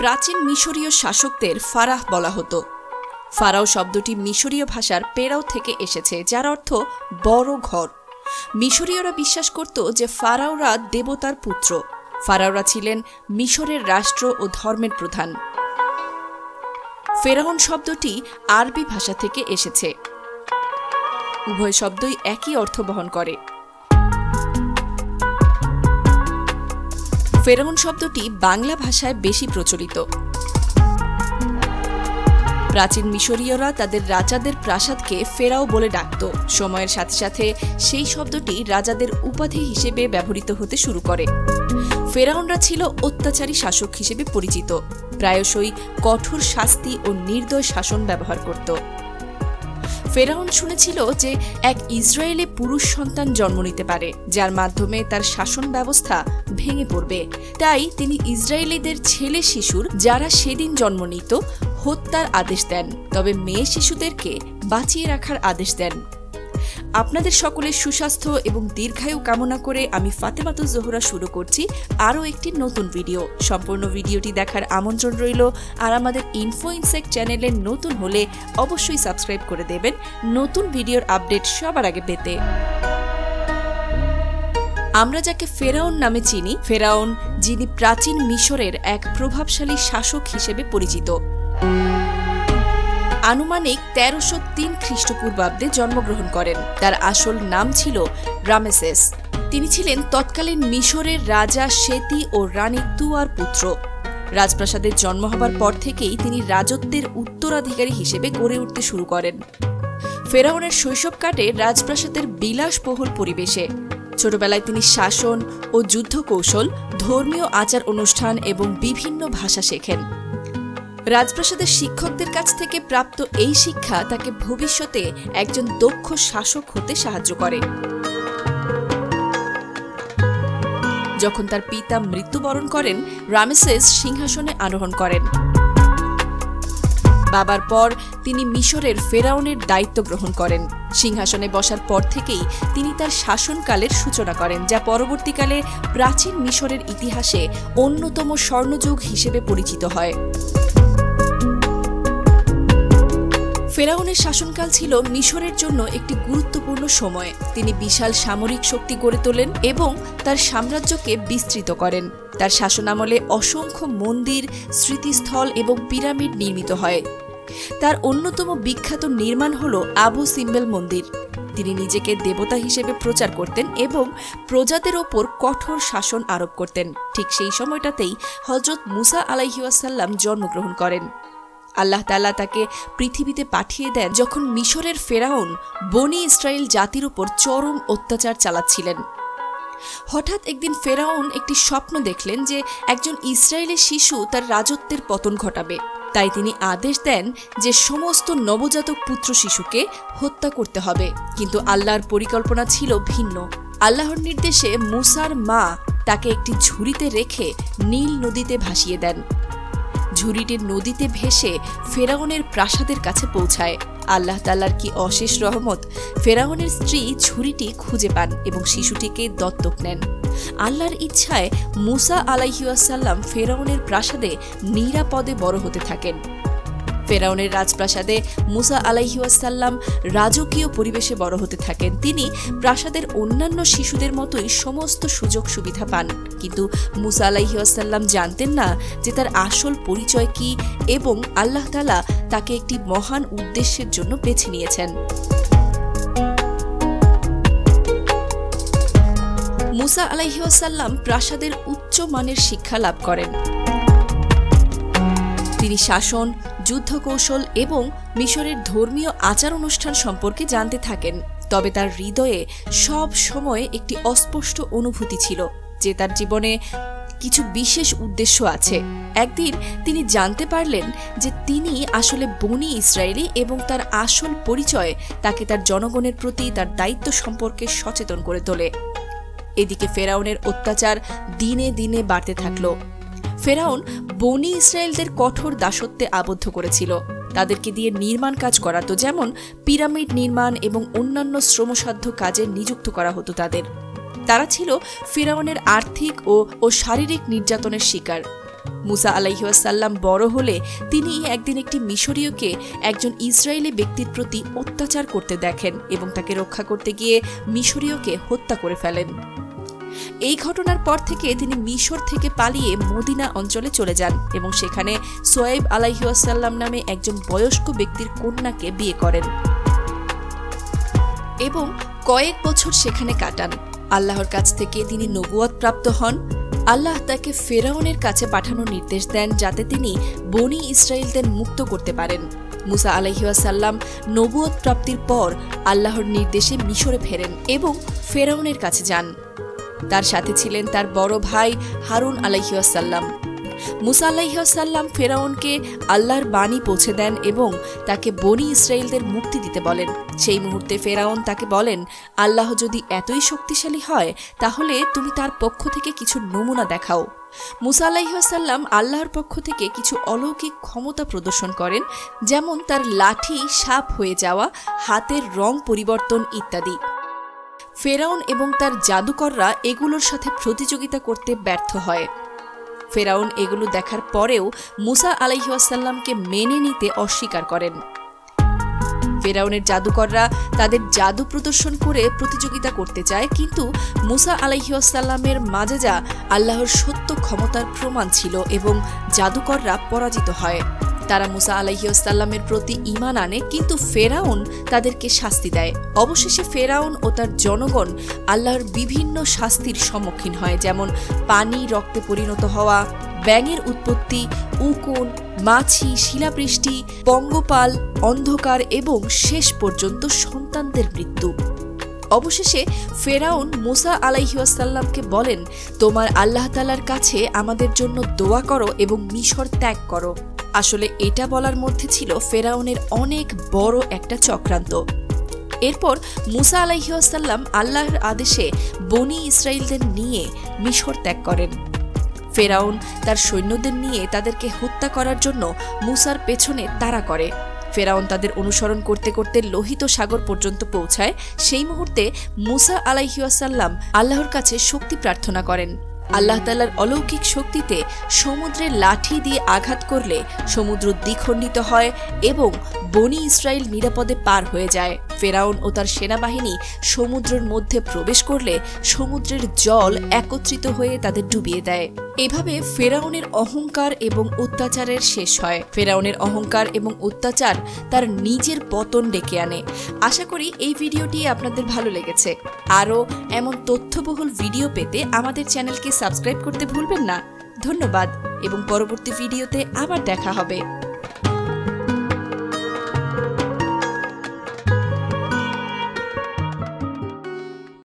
প্রাচীন মিশরীয় শাসকদের ফারাহ বলা হতো। ফারাও শব্দটি মিশরীয় ভাষার পেরাও থেকে এসেছে, যার অর্থ বড় ঘর। মিশরীয়রা বিশ্বাস করত যে ফারাওরা দেবতার পুত্র। ফারাওরা ছিলেন মিশরের রাষ্ট্র ও ধর্মের প্রধান। ফেরাউন শব্দটি আরবি ভাষা থেকে এসেছে। উভয় শব্দই একই অর্থ বহন করে। ফেরাউন শব্দটি বাংলা ভাষায় বেশি প্রচলিত। প্রাচীন মিশরীয়রা তাদের রাজাদের প্রাসাদকে ফেরাও বলে ডাকত। সময়ের সাথে সাথে সেই শব্দটি রাজাদের উপাধি হিসেবে ব্যবহৃত হতে শুরু করে। ফেরাউনরা ছিল অত্যাচারী শাসক হিসেবে পরিচিত, প্রায়শই কঠোর শাস্তি ও নির্দয় শাসন ব্যবহার করত। ফেরাউন শুনেছিল যে এক ইসরায়েলি পুরুষ সন্তান জন্ম নিতে পারে, যার মাধ্যমে তার শাসন ব্যবস্থা ভেঙে পড়বে। তাই তিনি ইসরায়েলিদের ছেলে শিশুর, যারা সেদিন জন্ম নিত, হত্যার আদেশ দেন, তবে মেয়ে শিশুদেরকে বাঁচিয়ে রাখার আদেশ দেন। আপনাদের সকলের সুস্বাস্থ্য এবং দীর্ঘায়ু কামনা করে আমি ফাতেমাতুজ জোহরা শুরু করছি আরও একটি নতুন ভিডিও। সম্পূর্ণ ভিডিওটি দেখার আমন্ত্রণ রইল। আর আমাদের ইনফো ইনসেক্ট চ্যানেলে নতুন হলে অবশ্যই সাবস্ক্রাইব করে দেবেন নতুন ভিডিওর আপডেট সবার আগে পেতে। আমরা যাকে ফেরাউন নামে চিনি, ফেরাউন যিনি প্রাচীন মিশরের এক প্রভাবশালী শাসক হিসেবে পরিচিত। আনুমানিক 1303 খ্রিস্টপূর্বাব্দে জন্মগ্রহণ করেন। তার আসল নাম ছিল রামেসেস। তিনি ছিলেন তৎকালীন মিশরের রাজা সেতি ও রানী তুয়ার পুত্র। রাজপ্রাসাদের জন্ম হবার পর থেকেই তিনি রাজত্বের উত্তরাধিকারী হিসেবে গড়ে উঠতে শুরু করেন। ফেরাউনের শৈশব কাটে রাজপ্রাসাদের বিলাসবহুল পরিবেশে। ছোটবেলায় তিনি শাসন ও যুদ্ধ কৌশল, ধর্মীয় আচার অনুষ্ঠান এবং বিভিন্ন ভাষা শেখেন। রাজপ্রাসাদের শিক্ষকদের কাছ থেকে প্রাপ্ত এই শিক্ষা তাকে ভবিষ্যতে একজন দক্ষ শাসক হতে সাহায্য করে। যখন তার পিতা মৃত্যুবরণ করেন, রামেসেস সিংহাসনে আরোহণ করেন। বাবার পর তিনি মিশরের ফেরাউনের দায়িত্ব গ্রহণ করেন। সিংহাসনে বসার পর থেকেই তিনি তার শাসনকালের সূচনা করেন, যা পরবর্তীকালে প্রাচীন মিশরের ইতিহাসে অন্যতম স্বর্ণযুগ হিসেবে পরিচিত হয়। ফেরাউনের শাসনকাল ছিল মিশরের জন্য একটি গুরুত্বপূর্ণ সময়। তিনি বিশাল সামরিক শক্তি গড়ে তোলেন এবং তার সাম্রাজ্যকে বিস্তৃত করেন। তার শাসনামলে অসংখ্য মন্দির, স্মৃতিস্থল এবং পিরামিড নির্মিত হয়। তার অন্যতম বিখ্যাত নির্মাণ হল আবু সিম্বেল মন্দির। তিনি নিজেকে দেবতা হিসেবে প্রচার করতেন এবং প্রজাদের ওপর কঠোর শাসন আরোপ করতেন। ঠিক সেই সময়টাতেই হযরত মুসা আলাইহিওয়াসাল্লাম জন্মগ্রহণ করেন। আল্লাহ তাআলা তাকে পৃথিবীতে পাঠিয়ে দেন যখন মিশরের ফেরাউন বনি ইসরায়েল জাতির উপর চরম অত্যাচার চালাচ্ছিলেন। হঠাৎ একদিন ফেরাউন একটি স্বপ্ন দেখলেন যে একজন ইসরায়েলি শিশু তার রাজত্বের পতন ঘটাবে। তাই তিনি আদেশ দেন যে সমস্ত নবজাতক পুত্র শিশুকে হত্যা করতে হবে। কিন্তু আল্লাহর পরিকল্পনা ছিল ভিন্ন। আল্লাহর নির্দেশে মুসার মা তাকে একটি ঝুড়িতে রেখে নীল নদীতে ভাসিয়ে দেন। ঝুড়িটি নদীতে ভেসে ফেরাউনের প্রাসাদের কাছে পৌঁছায়। আল্লাহ তাআলার কি অশেষ রহমত! ফেরাউনের স্ত্রী ঝুড়িটি খুঁজে পান এবং শিশুটিকে দত্তক নেন। আল্লাহর ইচ্ছায় মুসা আলাইহিওয়াসাল্লাম ফেরাউনের প্রাসাদে নিরাপদে বড় হতে থাকেন। ফেরাউনের রাজপ্রাসাদে মুসা আলাইহিওয়াসাল্লাম রাজকীয় পরিবেশে বড় হতে থাকেন। তিনি প্রাসাদের অন্যান্য শিশুদের মতোই সমস্ত সুযোগ সুবিধা পান, কিন্তু মুসা আলাইহিওয়াসাল্লাম জানতেন না যে তার আসল পরিচয় কি এবং আল্লাহ তাআলা তাকে একটি মহান উদ্দেশ্যের জন্য বেছে নিয়েছেন। মুসা আলাইহিওয়াসাল্লাম প্রাসাদের উচ্চ মানের শিক্ষা লাভ করেন। তিনি শাসন, যুদ্ধ কৌশল এবং মিশরের ধর্মীয় আচার অনুষ্ঠান সম্পর্কে জানতে থাকেন। তবে তার হৃদয়ে সব সময় একটি অস্পষ্ট অনুভূতি ছিল যে তার জীবনে কিছু বিশেষ উদ্দেশ্য আছে। একদিন তিনি জানতে পারলেন যে তিনি আসলে বনি ইসরায়েলি এবং তার আসল পরিচয় তাকে তার জনগণের প্রতি তার দায়িত্ব সম্পর্কে সচেতন করে তোলে। এদিকে ফেরাউনের অত্যাচার দিনে দিনে বাড়তে থাকল। ফেরাউন বনি ইসরায়েলদের কঠোর দাসত্বে আবদ্ধ করেছিল। তাদেরকে দিয়ে নির্মাণ কাজ করাতো, যেমন পিরামিড নির্মাণ এবং অন্যান্য শ্রমসাধ্য কাজে নিযুক্ত করা হতো তাদের। তারা ছিল ফিরাউনের আর্থিক ও শারীরিক নির্যাতনের শিকার। মুসা আলাইহিওয়াসাল্লাম বড় হলে তিনি একদিন একটি মিশরীয়কে একজন ইসরায়েলি ব্যক্তির প্রতি অত্যাচার করতে দেখেন এবং তাকে রক্ষা করতে গিয়ে মিশরীয়কে হত্যা করে ফেলেন। এই ঘটনার পর থেকে তিনি মিশর থেকে পালিয়ে মদিনা অঞ্চলে চলে যান এবং সেখানে সোয়াইব আলাইহিওয়াসাল্লাম নামে একজন বয়স্ক ব্যক্তির কন্যাকে বিয়ে করেন এবং কয়েক বছর সেখানে কাটান। আল্লাহর কাছ থেকে তিনি নবুয়ত প্রাপ্ত হন। আল্লাহ তাকে ফেরাউনের কাছে পাঠানোর নির্দেশ দেন যাতে তিনি বনি ইসরায়েলদের মুক্ত করতে পারেন। মুসা আলাইহিওয়াসাল্লাম নবুয়ত প্রাপ্তির পর আল্লাহর নির্দেশে মিশরে ফেরেন এবং ফেরাউনের কাছে যান। তার সাথে ছিলেন তার বড় ভাই হারুন আলাইহিওয়াসাল্লাম। মুসা আলাইহিওয়াসাল্লাম ফেরাউনকে আল্লাহর বাণী পৌঁছে দেন এবং তাকে বনি ইসরায়েলদের মুক্তি দিতে বলেন। সেই মুহূর্তে ফেরাউন তাকে বলেন, আল্লাহ যদি এতই শক্তিশালী হয় তাহলে তুমি তার পক্ষ থেকে কিছু নমুনা দেখাও। মুসা আলাইহিওয়াসাল্লাম আল্লাহর পক্ষ থেকে কিছু অলৌকিক ক্ষমতা প্রদর্শন করেন, যেমন তার লাঠি সাপ হয়ে যাওয়া, হাতের রং পরিবর্তন ইত্যাদি। ফেরাউন এবং তার জাদুকররা এগুলোর সাথে প্রতিযোগিতা করতে ব্যর্থ হয়। ফেরাউন এগুলো দেখার পরেও মুসা আলাইহিওয়াসাল্লামকে মেনে নিতে অস্বীকার করেন। ফেরাউনের জাদুকররা তাদের জাদু প্রদর্শন করে প্রতিযোগিতা করতে চায়, কিন্তু মুসা আলাইহিওয়াসাল্লামের মাজেজা আল্লাহর সত্য ক্ষমতার প্রমাণ ছিল এবং জাদুকররা পরাজিত হয়। তারা মুসা আলাইহিওয়াসাল্লামের প্রতি ঈমান আনে, কিন্তু ফেরাউন তাদেরকে শাস্তি দেয়। অবশেষে ফেরাউন ও তার জনগণ আল্লাহর বিভিন্ন শাস্তির সম্মুখীন হয়, যেমন পানি রক্তে পরিণত হওয়া, ব্যাঙের উৎপত্তি, উকুন, মাছি, শিলাবৃষ্টি, পঙ্গপাল, অন্ধকার এবং শেষ পর্যন্ত সন্তানদের মৃত্যু। অবশেষে ফেরাউন মুসা আলাইহিওয়াসাল্লামকে বলেন, তোমার আল্লাহ তাআলার কাছে আমাদের জন্য দোয়া করো এবং মিশর ত্যাগ করো। আসলে এটা বলার মধ্যে ছিল ফেরাউনের অনেক বড় একটা চক্রান্ত। এরপর মুসা আলাইহিওয়াসাল্লাম আল্লাহর আদেশে বনি ইসরায়েলদের নিয়ে মিশর ত্যাগ করেন। ফেরাউন তার সৈন্যদের নিয়ে তাদেরকে হত্যা করার জন্য মুসার পেছনে তাড়া করে। ফেরাউন তাদের অনুসরণ করতে করতে লোহিত সাগর পর্যন্ত পৌঁছায়। সেই মুহূর্তে মুসা আলাইহিওয়াসাল্লাম আল্লাহর কাছে শক্তি প্রার্থনা করেন। আল্লাহ তাআলার অলৌকিক শক্তিতে সমুদ্রে লাঠি দিয়ে আঘাত করলে সমুদ্র দ্বিখণ্ডিত হয় এবং বনি ইসরায়েল নিরাপদে পার হয়ে যায়। ফেরাউন ও তার সেনাবাহিনী সমুদ্রের মধ্যে প্রবেশ করলে সমুদ্রের জল একত্রিত হয়ে তাদের ডুবিয়ে দেয়। এভাবে ফেরাউনের অহংকার এবং অত্যাচারের শেষ হয়। ফেরাউনের অহংকার এবং অত্যাচার তার নিজের পতন ডেকে আনে। আশা করি এই ভিডিওটি আপনাদের ভালো লেগেছে। আরও এমন তথ্যবহুল ভিডিও পেতে আমাদের চ্যানেলকে সাবস্ক্রাইব করতে ভুলবেন না। ধন্যবাদ এবং পরবর্তী ভিডিওতে আবার দেখা হবে।